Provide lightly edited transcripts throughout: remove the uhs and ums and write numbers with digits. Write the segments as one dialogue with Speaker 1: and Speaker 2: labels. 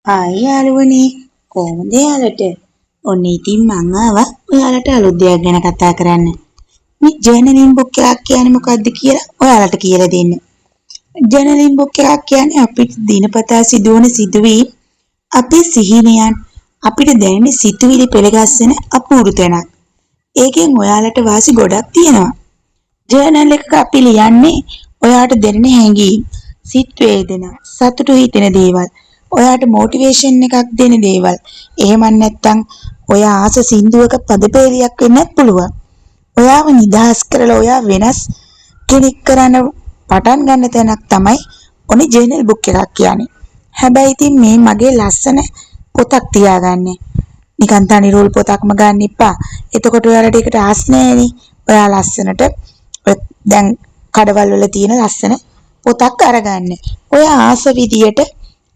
Speaker 1: ආයි යාළුවනේ කොහොමද යාළුවට? ඔන්න ඉතින් මං ආවා ඔයාලට අලුත් දෙයක් ගැන කතා කරන්න. මේ ජර්නලින් බුක් එකක් කියන්නේ මොකක්ද කියලා ඔයාලට කියලා දෙන්න. ජර්නලින් බුක් එකක් කියන්නේ අපිට දිනපතා සිදුවන සිදුවීම් අපේ සිහිනයන් අපිට දැනෙන සිතුවිලි පෙළගස්සන අපූර්ව තැනක්. ඒකෙන් ඔයාලට වාසි ගොඩක් තියෙනවා. ජර්නල් එකක අපි ලියන්නේ ඔයාට දැනෙන හැඟීම්, සිත් වේදනා, සතුටු හිතෙන දේවල්, ඔයාට මොටිවේෂන් එකක් දෙන දේවල්. එහෙම නැත්නම් ඔයා ආස සින්දුවක පදපේලියක් වෙන්නත් පුළුවන්. ඔයාව නිදහස් කරලා ඔයා වෙනස් කෙනෙක් කරන්න පටන් ගන්න තැනක් තමයි ඔනේ ජර්නල් බුක් එකක් කියන්නේ. හැබැයි ඉතින් මේ මගේ ලස්සන පොතක් තියාගන්න. නිකන් තනි රෝල් පොතක්ම ගන්න එපා. එතකොට ඔයාලට ඒකට ආස් නැහැනේ. ඔයා ලස්සනට දැන් කඩවල වල තියෙන ලස්සන පොතක් අරගන්න. ඔයා ආස විදියට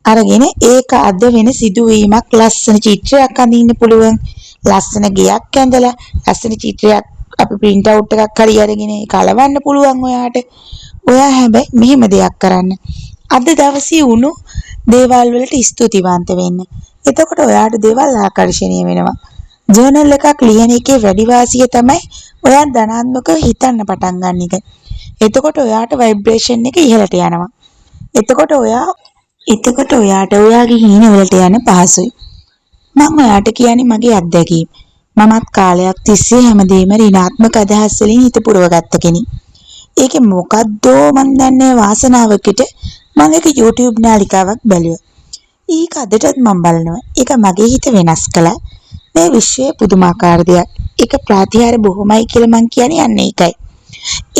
Speaker 1: අරගෙන ඒක අද වෙන සිදුවීමක් ලස්සන චිත්‍රයක් අඳින්න පුළුවන්. ලස්සන ගෙයක් ඇඳලා ලස්සන චිත්‍රයක් අපි print out එකක් හරි අරගෙන ඒක අලවන්න පුළුවන් ඔයාට. ඔයා හැබැයි මෙහෙම දෙයක් කරන්න. අද දවසේ වුණු දේවල් වලට ස්තුතිවන්ත වෙන්න. එතකොට ඔයාට දේවල් ආකර්ෂණීය වෙනවා. ජර්නල් එකක් ලියන එකේ වැඩි වාසිය තමයි ඔයා ධනාත්මකව හිතන්න පටන් ගන්න එක. එතකොට ඔයාට ভাইබ්‍රේෂන් එක ඉහළට යනවා. එතකොට ඔයාට ඔයාගේ හීන වලට යන්න පහසුයි. මම ඔයාට කියන්නේ මගේ අත්දැකීම්. මමත් කාලයක් තිස්සේ හැමදේම ඍණාත්මක අදහස් වලින් හිත පුරවගත්ත කෙනෙක්. ඒකේ මොකද්දෝ මන් දන්නේ වාසනාවකට මම එක YouTube නාලිකාවක් බැලුවා. ඒක අදටත් මම බලනවා. ඒක මගේ හිත වෙනස් කළා. මේ විශ්වයේ පුදුමාකාර දෙයක්. ඒක ප්‍රාතිහාර්ය බොහොමයි කියලා මං කියන්නේ යන්නේ ඒකයි.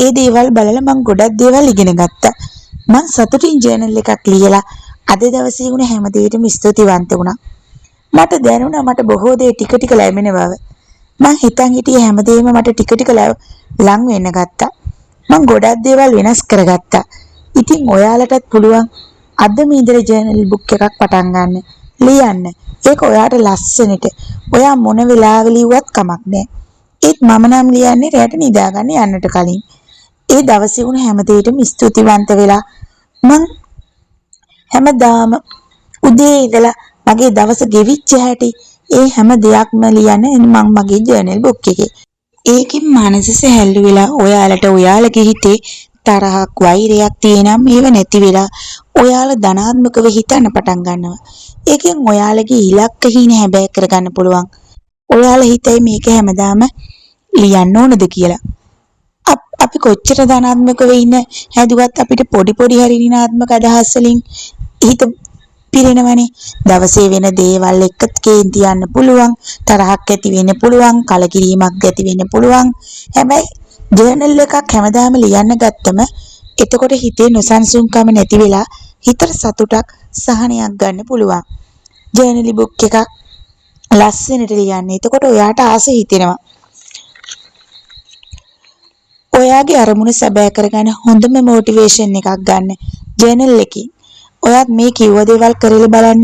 Speaker 1: ඒ දේවල් බලලා මං ගොඩක් දේවල් ඉගෙන ගත්තා. මං සතුටින් ජර්නල් එකක් ලියලා අද දවසේ වුණ හැම දෙයකටම ස්තුතිවන්ත වුණා. මට දැනුණා මට බොහෝ දේ ටික ටික ලැබෙන බව. මං හිතන් හිටියේ හැමදේම මට ටික ටික ලං වෙන්න ගත්තා. මං ගොඩක් දේවල් වෙනස් කරගත්තා. ඉතින් ඔයාලටත් පුළුවන් අද මේ ඉඳලා ජර්නල් බුක් එකක් පටන් ගන්න. ලියන්න. ඒක ඔයාට ලස්සනට. ඔයා මොන වෙලාවෙ ලිව්වත් කමක් නැහැ. ඒත් මම නම් ලියන්නේ රැට නිදාගන්න යන්නට කලින්. ඒ දවසේ වුණ හැම දෙයකටම ස්තුතිවන්ත වෙලා මං හැමදාම උදේ ඉඳලා මගේ දවස ගෙවිච්ච හැටි ඒ හැම දෙයක්ම ලියන මං මගේ ජර්නල් බුක් එකේ. ඒකෙන් මනස සැහැල්ලු වෙලා ඔයාලට ඔයාලගේ හිතේ තරහක් වෛරයක් තියෙනම් ඒව නැති වෙලා ඔයාලා ධනාත්මකව හිතන්න පටන් ගන්නවා. ඒකෙන් ඔයාලගේ ඉලක්ක හිණ හැබෑ කරගන්න පුළුවන්. ඔයාලා හිතයි මේක හැමදාම ලියන්න ඕනද කියලා. අපි කොච්චර ධනාත්මකව ඉන්න හැදුවත් අපිට පොඩි හරි ඍණාත්මක අදහස් වලින් හිත පිරෙනවනේ. දවසේ වෙන දේවල් එක්ක කේන්ති යන්න පුළුවන්, තරහක් ඇති වෙන්න පුළුවන්, කලකිරීමක් ඇති වෙන්න පුළුවන්. හැබැයි ජර්නල් එකක් හැමදාම ලියන්න ගත්තම එතකොට හිතේ නොසන්සුන්කම නැති වෙලා හිතට සතුටක් සහනයක් ගන්න පුළුවන්. ජර්නල් බුක් එකක් ලස්සනට ලියන්න. එතකොට ඔයාට ආස හිතෙනවා. ඔයාගේ අරමුණ සැබෑ කරගන්න හොඳම මොටිවේෂන් එකක් ගන්න ජර්නල් එකකින්. ඔයාත් මේ කිව්ව දේවල් කරලා බලන්න.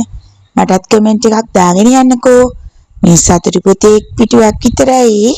Speaker 1: මටත් කමෙන්ට් එකක් දාගෙන යන්නකෝ. මේ සතුටු පුතේ පිටුවක් විතරයි.